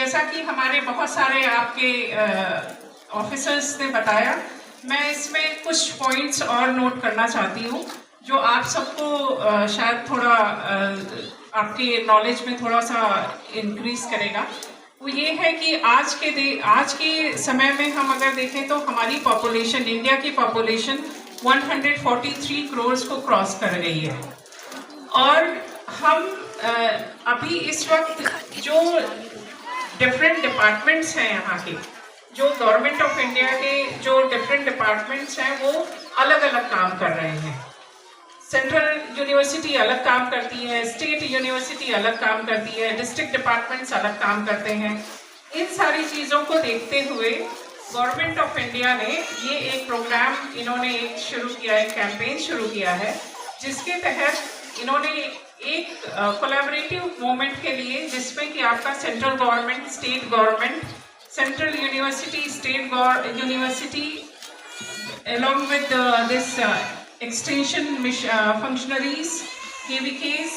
जैसा कि हमारे बहुत सारे आपके ऑफिसर्स ने बताया, मैं इसमें कुछ पॉइंट्स और नोट करना चाहती हूँ जो आप सबको शायद थोड़ा आपके नॉलेज में थोड़ा सा इंक्रीज करेगा। वो ये है कि आज के समय में हम अगर देखें तो हमारी पॉपुलेशन, इंडिया की पॉपुलेशन 143 करोड़ को क्रॉस कर गई है। और हम अभी इस वक्त जो डिफरेंट डिपार्टमेंट्स हैं यहाँ के, जो गवर्नमेंट ऑफ इंडिया के जो डिफरेंट डिपार्टमेंट्स हैं वो अलग अलग काम कर रहे हैं। सेंट्रल यूनिवर्सिटी अलग काम करती है, स्टेट यूनिवर्सिटी अलग काम करती है, डिस्ट्रिक्ट डिपार्टमेंट्स अलग काम करते हैं। इन सारी चीज़ों को देखते हुए गवर्नमेंट ऑफ इंडिया ने ये एक प्रोग्राम इन्होंने शुरू किया, एक कैंपेन शुरू किया है, जिसके तहत इन्होंने एक कोलैबोरेटिव मूवमेंट के लिए, जिसमें कि आपका central government, state government, central university, state university along with this extension functionaries, KVKs,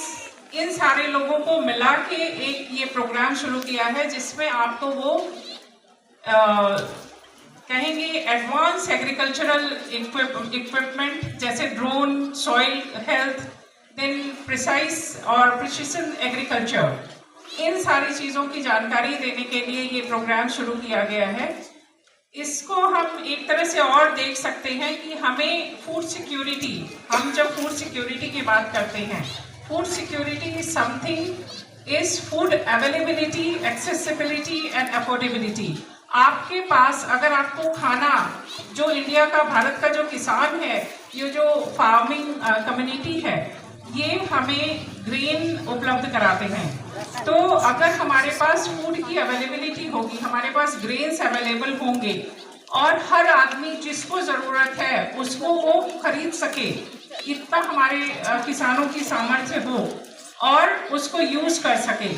इन सारे लोगों को मिला के एक ये प्रोग्राम शुरू किया है, जिसमें आपको वो कहेंगे एडवांस एग्रीकल्चरल इक्विपमेंट जैसे drone, soil health, then precise और प्रिसिशन एग्रीकल्चर, इन सारी चीज़ों की जानकारी देने के लिए ये प्रोग्राम शुरू किया गया है। इसको हम एक तरह से और देख सकते हैं कि हमें फूड सिक्योरिटी, हम जब फूड सिक्योरिटी की बात करते हैं, food security is something is food availability, accessibility and affordability. आपके पास अगर आपको खाना, जो इंडिया का, भारत का जो किसान है, ये जो फार्मिंग कम्युनिटी है, ये हमें ग्रेन उपलब्ध कराते हैं। तो अगर हमारे पास फूड की अवेलेबिलिटी होगी, हमारे पास ग्रेन्स अवेलेबल होंगे और हर आदमी जिसको ज़रूरत है उसको वो खरीद सके, इतना हमारे किसानों की सामर्थ्य हो और उसको यूज़ कर सके।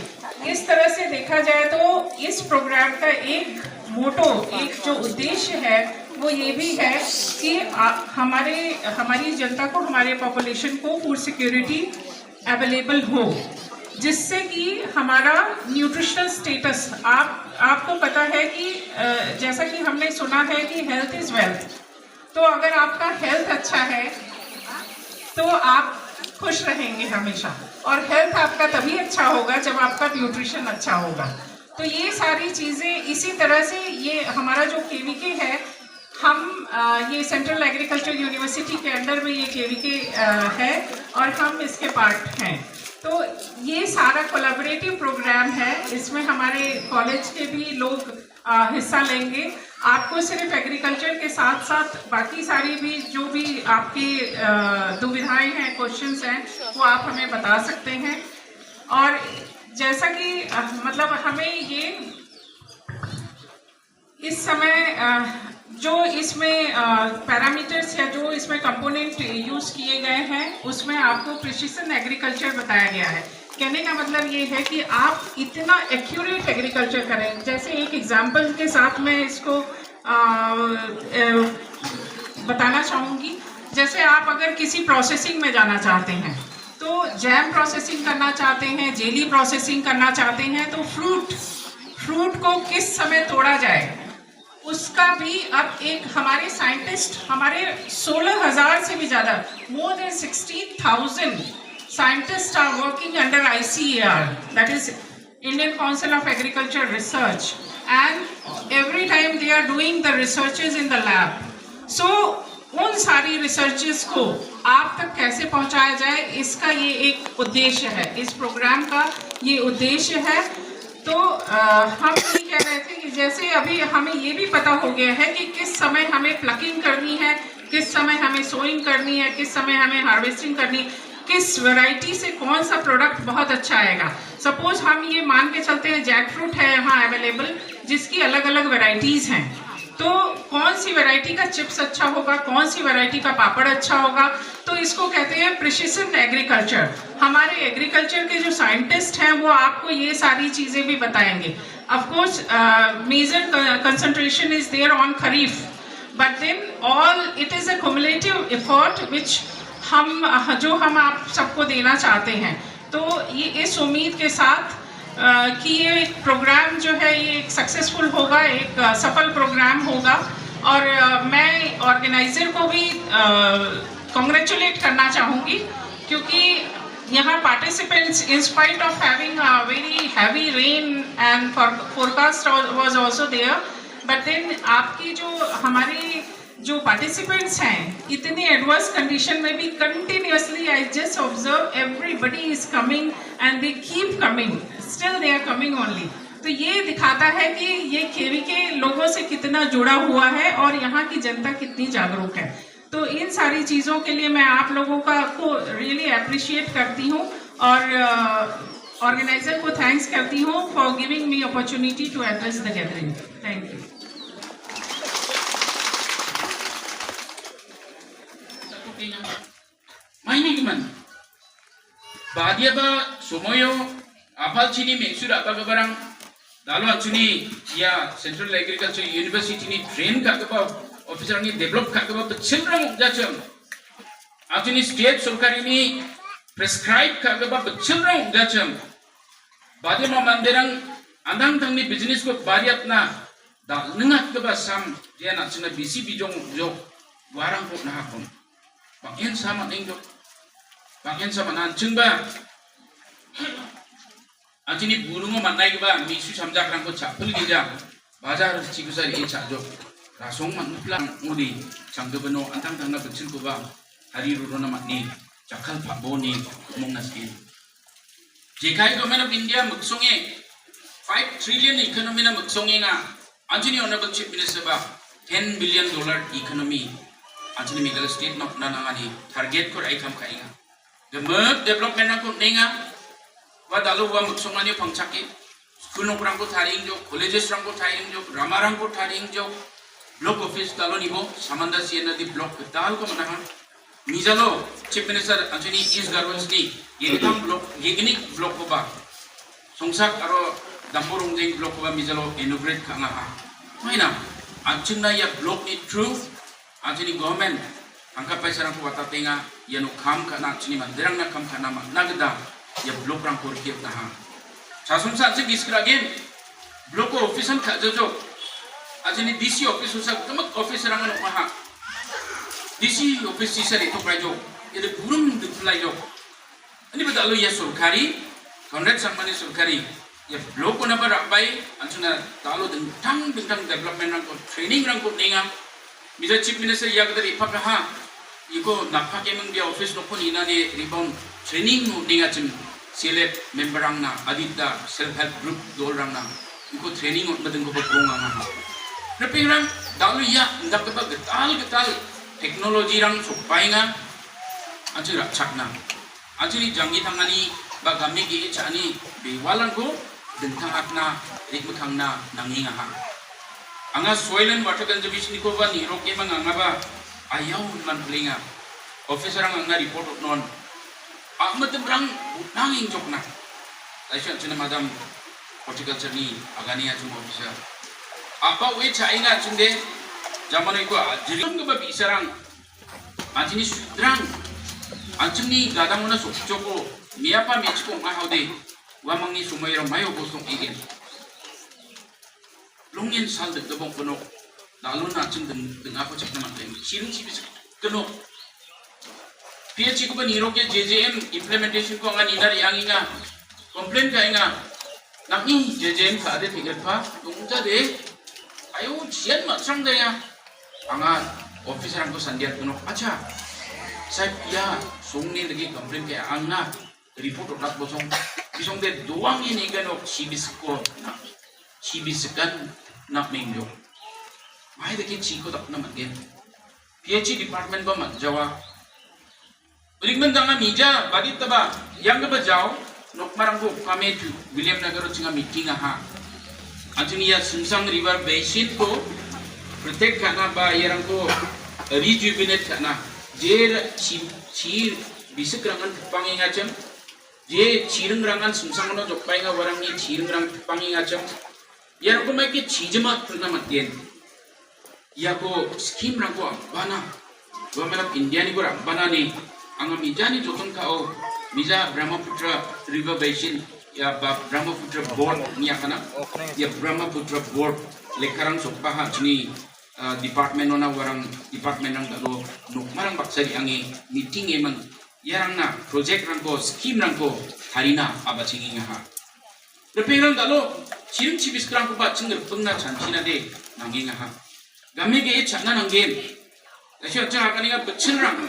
इस तरह से देखा जाए तो इस प्रोग्राम का एक मोटो, एक जो उद्देश्य है वो ये भी है कि हमारी जनता को, हमारे पॉपुलेशन को फूड सिक्योरिटी अवेलेबल हो, जिससे कि हमारा न्यूट्रिशनल स्टेटस, आपको पता है कि जैसा कि हमने सुना है कि हेल्थ इज़ वेल्थ। तो अगर आपका हेल्थ अच्छा है तो आप खुश रहेंगे हमेशा, और हेल्थ आपका तभी अच्छा होगा जब आपका न्यूट्रिशन अच्छा होगा। तो ये सारी चीज़ें, इसी तरह से ये हमारा जो KVK है, हम ये सेंट्रल एग्रीकल्चर यूनिवर्सिटी के अंडर में ये KVK है और हम इसके पार्ट हैं। तो ये सारा कोलैबोरेटिव प्रोग्राम है, इसमें हमारे कॉलेज के भी लोग हिस्सा लेंगे। आपको सिर्फ एग्रीकल्चर के साथ साथ बाकी सारी भी जो भी आपकी दुविधाएं हैं, क्वेश्चंस हैं, वो आप हमें बता सकते हैं। और जैसा कि मतलब हमें ये इस समय जो इसमें पैरामीटर्स या जो इसमें कंपोनेंट यूज़ किए गए हैं, उसमें आपको प्रिसिशन एग्रीकल्चर बताया गया है। कहने का मतलब ये है कि आप इतना एक्यूरेट एग्रीकल्चर करें। जैसे एक एग्जांपल के साथ मैं इसको बताना चाहूँगी। जैसे आप अगर किसी प्रोसेसिंग में जाना चाहते हैं, तो जैम प्रोसेसिंग करना चाहते हैं, जेली प्रोसेसिंग करना चाहते हैं, तो फ्रूट को किस समय तोड़ा जाए, उसका भी अब एक हमारे साइंटिस्ट, हमारे 16,000 से भी ज़्यादा, more than 60,000 scientists are working under ICAR, that is Indian Council of Agriculture Research, and every time they are doing the researches in the lab. So उन सारी रिसर्चेस को आप तक कैसे पहुंचाया जाए, इसका ये एक उद्देश्य है, इस प्रोग्राम का ये उद्देश्य है। तो हम ये कह रहे थे कि जैसे अभी हमें ये भी पता हो गया है कि किस समय हमें प्लकिंग करनी है, किस समय हमें सोइंग करनी है, किस समय हमें हार्वेस्टिंग करनी है, किस वैरायटी से कौन सा प्रोडक्ट बहुत अच्छा आएगा। सपोज हम ये मान के चलते हैं जैक फ्रूट है यहाँ अवेलेबल, जिसकी अलग अलग वैरायटीज़ हैं, तो कौन सी वैरायटी का चिप्स अच्छा होगा, कौन सी वैरायटी का पापड़ अच्छा होगा, तो इसको कहते हैं प्रिसिशन एग्रीकल्चर। हमारे एग्रीकल्चर के जो साइंटिस्ट हैं वो आपको ये सारी चीज़ें भी बताएंगे। Of course major concentration is there on kharif, but then all it is a cumulative effort which हम आप सबको देना चाहते हैं। तो ये इस उम्मीद के साथ कि ये एक प्रोग्राम जो है ये एक सक्सेसफुल होगा, एक सफल प्रोग्राम होगा। और मैं ऑर्गेनाइजर को भी कॉन्ग्रेचुलेट करना चाहूँगी, क्योंकि यहाँ participants in spite of having a very heavy rain and forecast was also there, but then आपकी जो हमारी जो पार्टिसिपेंट्स हैं इतनी एडवर्स कंडीशन में भी continuously I just observe everybody is coming and they keep coming, still they are coming only. तो ये दिखाता है कि ये केवी के लोगों से कितना जुड़ा हुआ है और यहाँ की जनता कितनी जागरूक है। तो इन सारी चीज़ों के लिए मैं आप लोगों को रियली अप्रिशिएट करती हूँ और ऑर्गेनाइजर को थैंक्स करती हूँ for giving me opportunity to address the gathering. Thank you. Mainiman badia ba sumoyo apal chini meksura apa barang lalu achuni ya Central Agriculture University ni train ka ba officer ni develop ka ba chilrang jacham achuni state sarkari ni prescribe ka ba chilrang jacham badia ma manderang andang tang ni business ko bariat na da nengat ka ba sam dia na china bisi bijong jo warang ko na hakon Bangin sama nengjo, bangin sama nancung ba. Anjini burungo manai ba, misu samjak rangko capel gija. Bazar cikusar ini cajo. Rasong manuplang mudi, cangga beno antang tangga kecil ko ba. Hari rurona matni, cakal paboni, mong naskin. Jika government of India magsonge 5 trillion economy na magsonge nga. Anjini honorable chief minister ba, $10 billion economy. Anjini Meghalaya state nok nanangani target ko ay kam kainga. Gemek development ako nenga wa dalu wa muksongani pangchaki school nok rangko tharing jo colleges rangko tharing jo grammar rangko tharing jo block office dalu nibo samanda siena di block dal ko manahan mijalo chief minister anjini east garwans ni yegam block yegnik block ko ba songsak aro damporong jeng block ko ba mijalo inaugurate kanga ha maina anjingna ya block ni true Anjini government angka paisa rangko wata tenga yano kam kana anjini manderang na kam kana ma nagda ya blok rangko rikiep na ha sasum sa anjing iskra again blok ko office an khajojo anjini DC office usak kamak office rangan ma ha DC office sisa itu prajo ide burung dipulai jo ani badalo ya surkari konrad samani surkari ya blok ko na barabai anjuna talo dentang development rangko training rangko nenga Mr. Chief Minister ya kadari ipapra ha iko napha kemeng dia office nopon ina ni rebound training no dinga chim select member ang na adita self help group dol rang na iko training on madeng ko pagong ang ha reping rang dalu ya ndak ba getal technology rang supai nga anjir chak na anjiri jangi tangani ba gamni gi chani bewalan ko dentang akna rikmutang na nanginga ha Anga soil and water conservation ko ba ni roke mang anga ba ayaw man plinga officer ang anga report non ahmad brang nanging jok na aisha china madam horticulture ni agani achum officer apa we chainga chinde jamano ko ajirung ba bisarang ajini sudrang anchuni gadamona sokchoko miapa mechko ma haude wa mangni sumayro mayo bosong igen Lungin sal de gabong kono dalu na chung deng ako chak naman kayo siring sibis kono PH ko ba niro ke JJM implementation ko nga ninar yang inga complain ka inga naki JJM ka ade figure pa tungja de ayo jian ma sang de ya anga officer ang ko sandiat kono acha sai ya songni lagi complain ka anga report utat bosong bisong de doang ini gano sibis ko na sibis kan nak minggu, mahal dekin ciko tak nama gen, PhD department ba mat jawa, berikman jangan mija, bagi taba, yang ke bajau, nok marang ko kami tu William Nagaro cinga meeting aha, anjing ya Sungsang River Basin ko, protect kana ba yerang ko rejuvenate kana, jer cir bisa kerangan pangi ngacem, je cireng rangan Sungsang no jokpai nga warang ni cireng rang pangi ngacem. Yang ko may kit chijamat pernah matien, ya ko scheme rangko bana, government of India ni ko bana ni, ang mija ni jotong kao, mija Brahmaputra River Basin, ya Brahmaputra board ni akana ya Brahmaputra board lekarang sokpaha chini department ona warang department nang dalo nukmarang baksari angi meeting emang yarang na project rangko scheme rangko harina abachingi ngaha repeng dalo chirim chibis krangko ba chingger pengna chanchina de nangi ngaha game ge chana nanggen asya cha akani ga bechilrang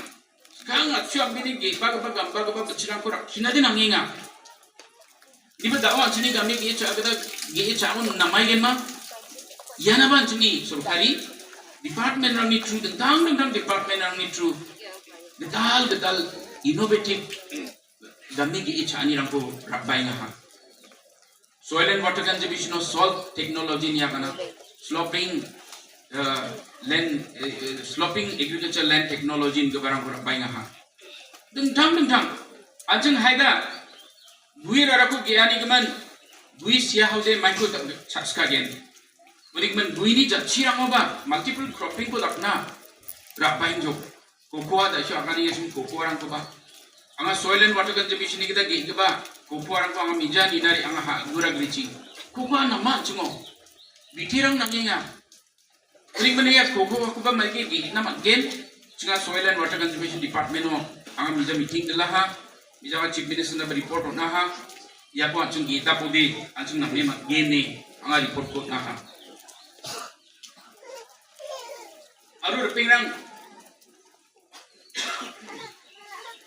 kang atsu ambini ge ba gambar ga bechilrang ko rakhina de nangi nga diba dawa chini game ge cha ga ge cha un namai gen ma yana ban chini sorkari department rangni through the dang department rangni through gedal innovative gamni ge chani rangko rakbai nga soil and water conservation of salt technology ni akana sloping sloping agriculture land technology in barang ko rakbai nga dang ajeng haida bui raraku gyani gaman bui sia hause micro chaska gen Berikman bui ni jachirang oba multiple cropping ko lakna rakbain jo cocoa da syo akani yesum cocoa rang ko ba anga soil and water conservation ni kita ge ba cocoa rang ko anga mijani dari anga ha gura grichi cocoa nama chingo bitirang nanginga berikman ya cocoa ko ba malki ge nama gen chinga soil and water conservation department no anga mija meeting dala ha mija chief minister na report na ha ya ko achung ge ta pudi achung namne ma gen ne anga report ko na ha aru repingrang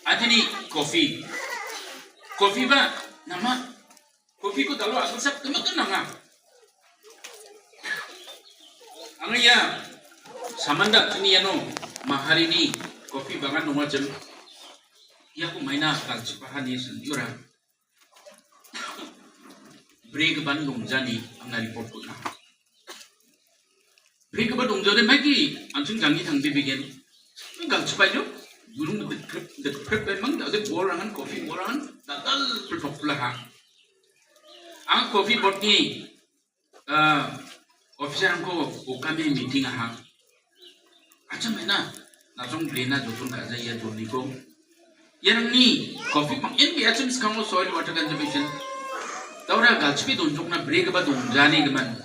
atini coffee ba nama coffee ko dalo asak temakan nanga angaya samanda tini ano maharini coffee bangan nungwa jam ya ko maina kal chipahani senjura break ban nungjani anga report ko na break ba dongjore magi anjung jangi thangde bigen gal chupai jo gurung de prep mang da de borangan coffee borangan dal plopla ha ang coffee bot ni officer ko okame meeting ha acha mena na jong blena jotun ka jaya doni ko yang ni coffee mang in bi achim skamo soil water conservation tawra gal chupi don jokna break ba dongjani gaman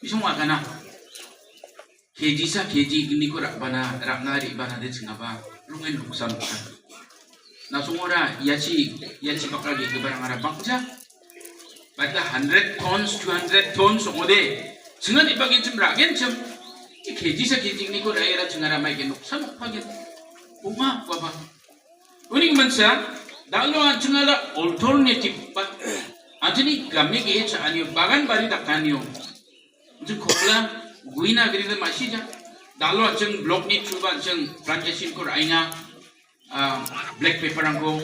bisong akana keji sa keji ini ko rakbana raknari bana de chingaba lungen luksam ka na sungora yachi bakal ge barang ara bangja badla 100 tons 200 tons ode singan ibagi 좀 ragen 좀 keji sa keji ini ko raira chingara mai ge luksam page uma baba uning mansa dalo an chingala alternative ba ajini game ge cha ani bagan bari dakaniyo ju khopla guina grid masih ja dalo acheng block ni chuba acheng plantation ko raina black pepper angko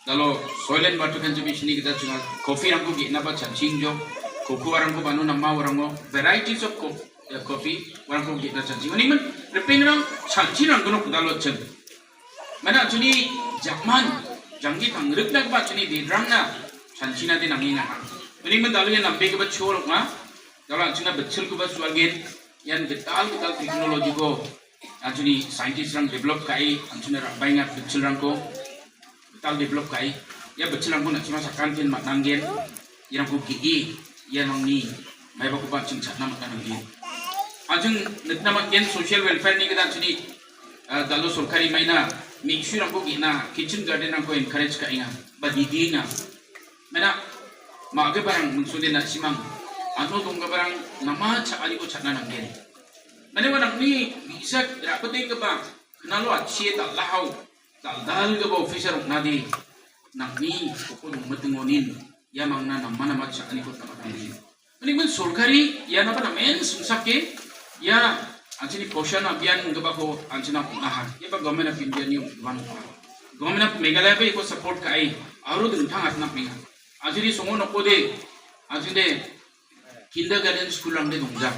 dalo soil and water conservation ni kita chunga coffee angko gi na ba chancing jo cocoa angko banu namma warango varieties of coffee warangko gi na chancing ani man repeng rang chancing angko no dalo acheng mana chuni jakman jangi tangruk na ba chuni di rang na chancina de nangi na ani man dalo ya nambe ke ba chol ma dalam cina betul kubah suargen yang betal teknologi ko actually scientist rang develop kai cina banyak betul rang ko betal develop kai ya betul rang ko nak cuma sakantin mak nanggen yang ko gi yang ni mai ba ko ba cing chat nama kan nanggen ajeng nekna mak gen social welfare ni kita actually dalam sorkari maina mixu rang ko gi na kitchen garden rang ko encourage kai nga ba didi nga mana mak ke barang munsudin nak simang ano dong barang nama cakali ko cakna nanggen mana orang ni bisa rapete ke bang kenalo acie tak lahau tak dal ke ba officer nadi nakni ko dong matungonin ya mangna nama cakali ko tak nanggen ini men sorkari ya napa men sumsake ya anjini poshan abhiyan ke ba ko anjina punah ya ba government of India ni wan government of Meghalaya ko support kai aru dun thang atna pinga anjini songo nokode anjine kindergarten school rangde dongja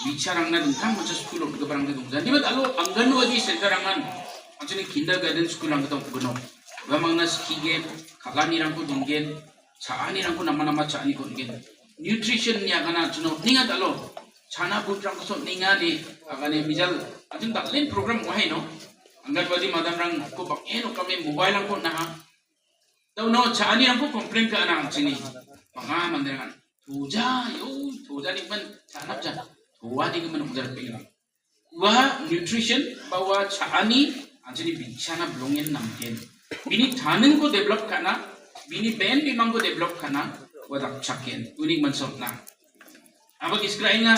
bicha rangna dungtang mocha school of barangde dongja diba dalo anganwadi center rangan ajini kindergarten school rangde dong gono gamangna skige kalani rangko donggen chaani rangko nama chaani donggen nutrition ni agana juno ninga dalo chana food rangko so ninga di agane mijal ajin daklen program wahai no anganwadi madam rang ko bakeno kami mobile rangko naha tau no cha ani aku komplain ke anak sini panga mandengan tuja ni man sanap ja tuwa di ke man ujar pengen wa nutrition bawa cha ani anjini bichana belongin namken bini thanen ko develop kana bini ben bimang ko develop kana wadak chaken unik mansop na abag iskrainga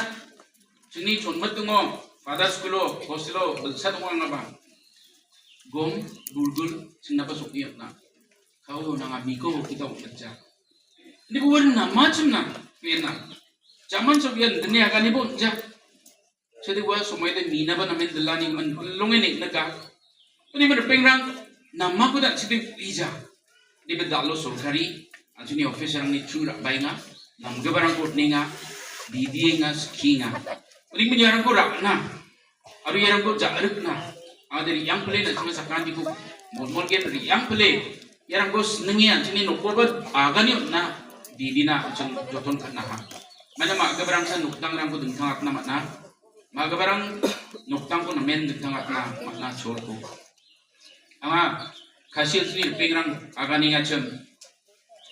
sini chonmat tungo pada skulo hostelo belsa tungo ngaba gom bulgul sinapa sokiyat na kau nang amiko kita kerja ini gua macam na pena zaman sobian dunia kan ibu ja jadi gua semua itu mina ba namen delani man longen nek naga ini berpengrang nama ko dak sipi visa di bedalo sorkari anjuni officer ni chura bainga nam gebarang ko ninga didi nga skinga ini menyarang ko rakna aru yarang ko jaruk na aderi yang play na cuma sakandi ko mon gen yang play yarang ko senengian sini nokor ba agani na didi na jeng joton kana ha mana mak gebarang san nuktang rang ko dengtang akna matna mak gebarang nuktang ko namen dengtang akna matna chol ko anga kasil sini pengrang agani ngacem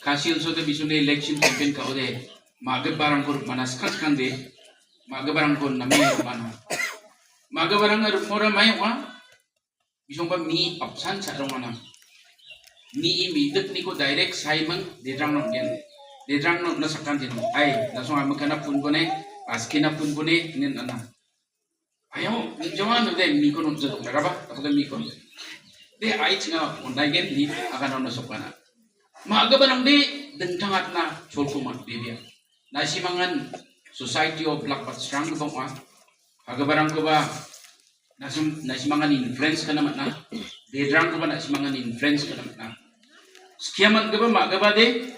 kasil so de bisune election campaign ka ode mak gebarang ko manas kan de mak gebarang ko name mana mak gebarang ar mora mai wa bisong ba mi opsan sa rong mana mi dek ni ko direct saimang dedrang no gen dedrang no na sakan din ai na so am kana pun bone askina pun bone nen ana ayo jawan de mi ko no jado raba to de mi ko de ai chinga ondai gen ni akan no sokana ma aga banang de dentangat na cholkuman bebia na simangan society of black but strong ko ma aga barang ko ba na simangan influence kana mat na dedrang ko ba na simangan influence kana mat na skiaman ko ba ma aga ba de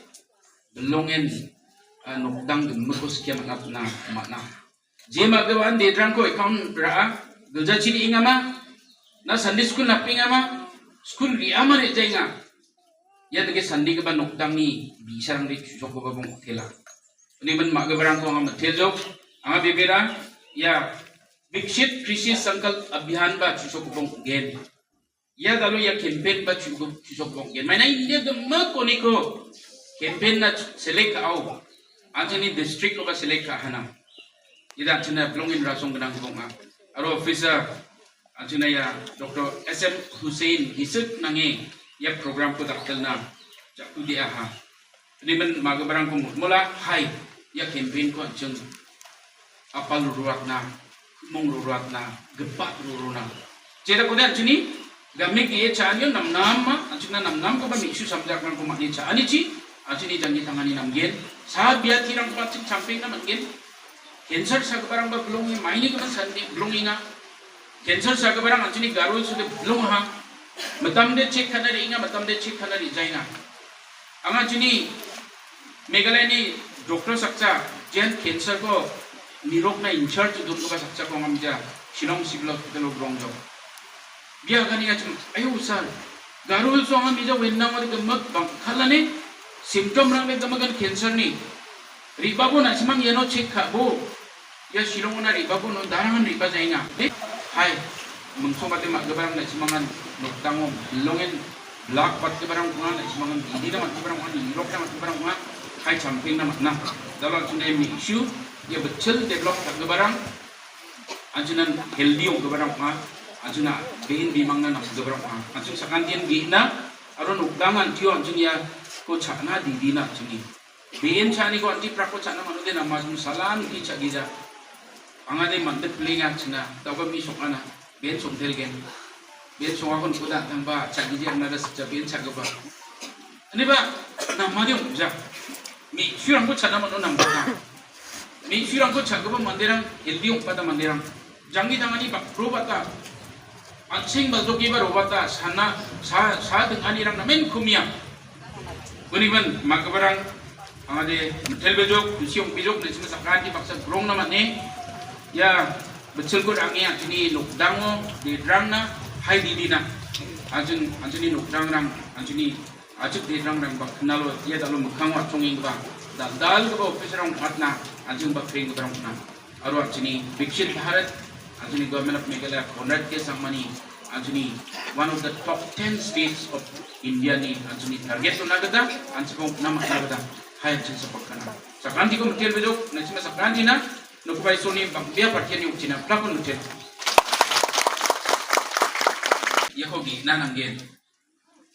belongen nokdang gemko skiaman na mat na je ma aga ba dedrang ko account ra gelja chini ingama na Sunday school na pingama school ri amare jainga ya dege Sunday ke ba nokdang ni bisarang de chusok ko ba bong thela ni ban ma gabarang ko ngam thejok anga bebera ya vikshit krishi sankalp abhiyan ba chusok ko bong gen ya dalo ya campaign ba chusok bong gen maina india de ma koni ko campaign na select au anjani district ko ba select ka hana ida china blongin rasong ganang ko nga aro officer anjana ya Dr. SM Hussein hisut nange ya program ko daktal na jaktu dia ha ni ban magabarang ko mula hai ya campaign ko anjang apal rurat na mong rurat na gepat ruruna cera ko dan chini gamik ye chanyo nam anjana nam ko ba miksu samjakan ko makni cha ani chi anjini jangi tangani namgen sa biya tirang patsin camping na mangen cancer sa barang ba belong ni maini ko sandi belong inga cancer sa barang anjini garul sude belong ha matam de check khana ri inga matam de check khana ri jaina anga jini Meghalaya नि doctor सक्चा जेन cancer को निरोग ना in charge दुर्ग का सक्चा को हम जा Shillong civil hospital of ब्रोंग जो बिया गनी या चम आयो सर गारुल सो हम बिजा वेन्ना मत गमक खालाने सिम्पटम रंग गमगन कैंसर नि रिबाबो ना सिमंग येनो चेक खाबो या शिलोंग ना रिबाबो नो दारंगन रिबा जाइना हाय मंगसो बाते मा गबारंग ना सिमंगन नोक्तांगो लोंगेन ब्लॉक पत्ते barang kungan na simangan hindi naman barang kungan Europe naman barang kungan kai camping naman na dalam sunday mi issue ya betul develop ke barang anjunan healthy yung barang kungan anjuna bein bimang na ke barang kungan anjun sakantian gina aron ukdangan tio anjun ya ko chana didi na anjuni bein chani ko anti prako chana manude na mazum salam ki chagija angade mandet plinga china tawa mi sokana bein somtel gen biar semua kon kuda tambah cak gigi yang ada sejak biar cak apa ini pak nama dia muda mi syurang ko cak nama no nama mi syurang ko cak apa mandirang healthy pada mandirang jangi tangan ini pak robata ansing bazoki ba robata sana sa dengan irang namen kumia buniban makabarang angade hotel bejok siung bejok dan semua sakan di paksa grong nama ne ya betul ko angin ini lokdango di drangna hai didi na anjuni nokrang rang anjuni ajuk de rang rang bak nalo dia dalu mukhang wa chonging ba dal ko officer rang atna anjung ba free ngrang na aro anjuni vikshit bharat anjuni government of Meghalaya contract ke samani Anjani one of the top 10 states of India ni Anjani target to nagada anjiko nama nagada hai anjin sapakana sakranti ko mutel bedok nasima sakranti na nukubai soni bia partian yung china plakon mutel yakogi nananggen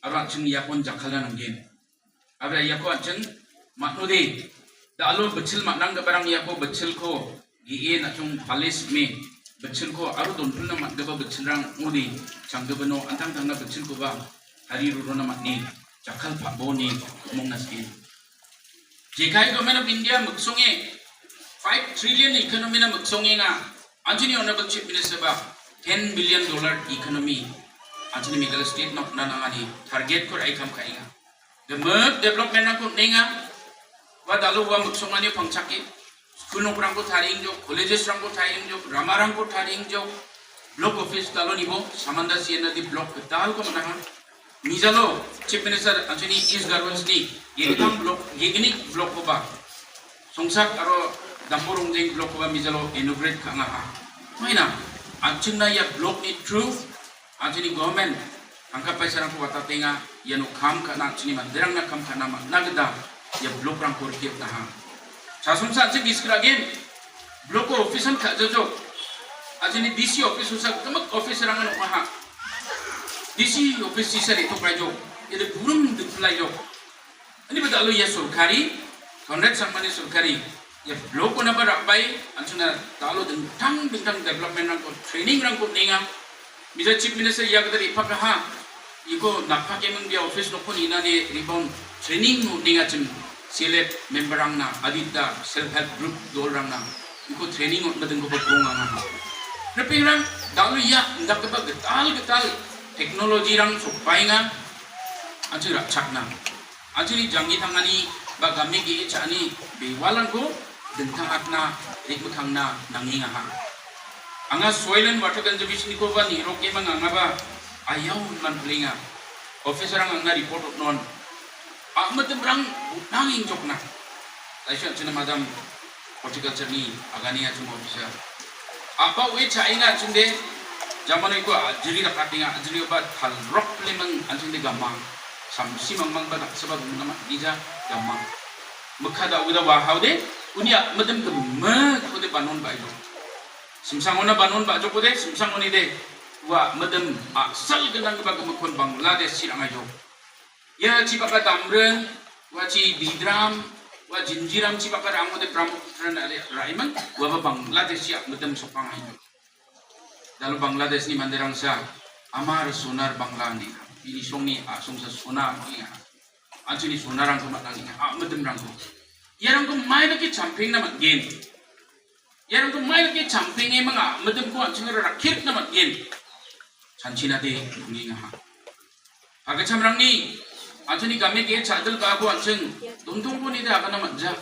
abang chung yakon jakhala nanggen abra yako anjin matnode da alon becil maknang barang yako becil ko gi na chung palis me becil ko aru don pun na matgaba becil rang udi changgabano antang tangna becil ko ba hari ruro na matni jakal pabo ni mong naskin jekai government of India muksonge 5 trillion economy na muksonge nga anjini honorable chief minister ba $10 billion economy anjini Meghalaya state na nanangani target ko ai kam kainga the merk development na ko nenga wa dalu wa muksongani pangchake school rangko taring jo colleges rangko taring jo rama rangko taring jo block office dalo nibo samanda siena di block dal ko manaha mijalo chief minister anjini is garwans ni yegam block yegini block ko ba songsak aro dampurung jeng block ko ba mijalo inaugurate ka nga ha maina anjingna ya block ni true anjini government angka paisa rangko watatenga yano kam kana anjini manderang na kam kana nagda ya blok rang ko rikip taha jasumsa anjing iskragen blok ko office an khajojo ajini DC office usa kamak office rang an maha DC office sisa itu prajo ide burum dipulai jo ani badalu ya surkari contract samani surkari ya blok ko na barabai anjuna talo dentang development rang ko training rang ko nenga bisa chief minister ya kadari ipakaha iko napake mung dia office no pon inane rebound training no nenga chim select member rang na adita self help group dol rang na iko training on badeng ko pong nga reping rang dalu ya ndak ba getal teknologi rang supai nga ajira chakna ajiri jangi thangani ba gamni gi chani bewalan ko dentang atna rekmutang na nanginga ha anga soil and water conservation ko ba ni roke manga ba ayaw man plinga officer ang nga report non Ahmad Ibrahim nanging jok na. Tayo siya madam horticulture ni agani at yung officer. Apa we China chunde zaman ko ajiri na katinga ajiri ba hal rock lemang anjing gamang samsi mangmang ba sabab nama dija gamang. Makada uda wa haude unia madam ko ma ko de banon ba ito. Simsangona banon ba joko de simsangoni de wa madam asal ganang ba kumakon Bangladesh sirang ayo. Ya cipaka tamren, waci bidram, wa jinjiram cipaka ramu de Brahmaputra nale raiman, wa Bangladesh ya medem sopang ayo. Dalam Bangladesh ni manderang sa amar sonar Bangla ni, ini song ni song sa sonar ni, anci ni sonar rang ko matang ni, medem rang ko. Ya rang ko mai lagi camping nama gen, ya rang ko mai lagi camping emang medem ko anci ngera rakit nama gen, canci nade ni ngah. Agak camrang ni. Anjani kami ke chadal kagu anjing tuntung pun ini akan nama jah.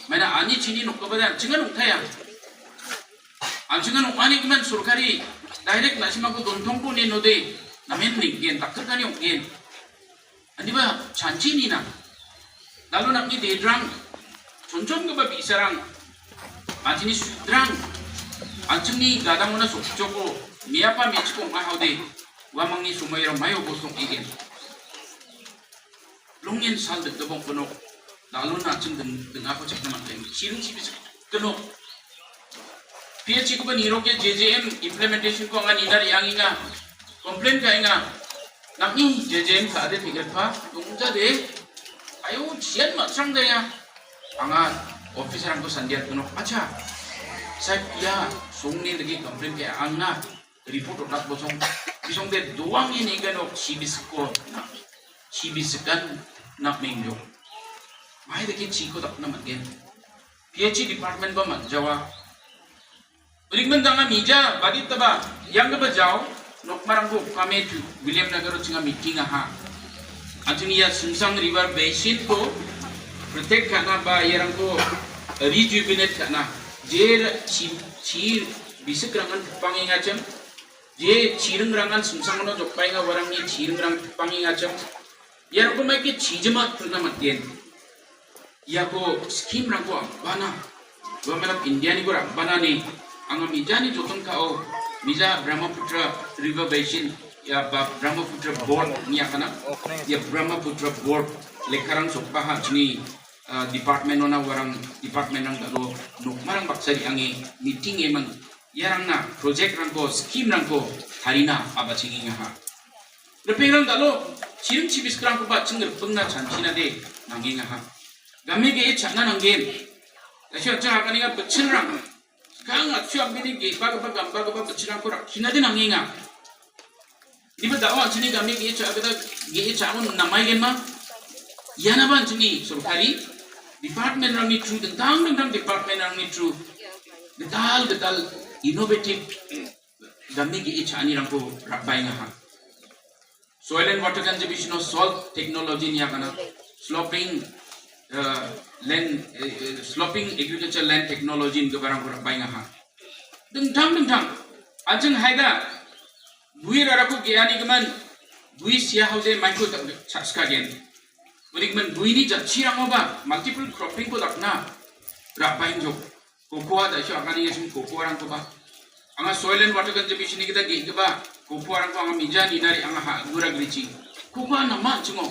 Mana ani cini nuk kepada anjingan nuk thaya. Anjingan nuk ani kemen surkari direct nasi maku tuntung pun ini node namen ningen tak terkani ungen. Andi ba canci ni na. Lalu nak ni dedrang cuncung ke babi serang. Anjini sudrang. Anjing ni gadang mana sukjoko miapa mechko ngahaude. Wamang ni sumayram mayo bosong igen. Lungin sal de bong kono lalu na chung dengan aku cek nama lain sirung sibis kono PhD ko ba niro ke JJM implementation ko nga ninar yang inga complain ka inga nami JJM ka ade tigret pa tungja de ayo jian ma sang de ya anga officer ang ko sandiat kono acha saya ya sungni lagi complain ke anga report utak bosong bisong de doang ini gano sibis ko sibis kan nak minggu, mai dekin ciko tak nama gen, PhD department ba Jawa, berikman tanga mija badi taba yang ke bajau nok marang ko kami tu William Nagaro cinga meeting aha, anjing ya Sungsang River Basin ko protect kana ba yarang ko rejuvenate kana, jer cir bisa kerangan pangi ngacem, je cireng rangan Sungsang no jokpai nga warang ni cireng rang pangi ngacem. Yang aku maiki cijemat pernah matian. Ya aku skim rangko bana. Gua melap India ni gua bana ni. Angam mija ni jotong kau mija Brahmaputra river basin ya Brahmaputra board ni akana ya Brahmaputra board lekarang sopaha chini department ona warang department nang dalo nukmarang baksari angi meeting emang yarang na project rangko scheme rangko harina abachingi ngaha lepengrang dalo chirim chibis krang ko ba chingger pengna chanchina de nangi ngaha game ge chana nanggen asya cha akani ga bechilrang kang atsu ambini ge ba gamba bechilrang ko rakina de nangi nga diba dawa chini game ge cha agada ge cha on namai gen ma yana ban chini sorkari department rang ni through the dang department rang ni through betal innovative game ge cha ani rang ko rakbai nga ha soil and water conservation of salt technology ni akana sloping sloping agriculture land technology in gabarang ko rakbai nga ha dengtang ajeng haida bui raraku gyani gaman bui sia hause micro chaska gen Unikman bui ni jachirang oba multiple cropping ko lakna rakbai jo cocoa da syo akani yasum cocoa rang ko ba anga soil and water conservation ni kita ge ba cocoa rang ko anga minja ni nari anga ha gura grichi cocoa nama chingo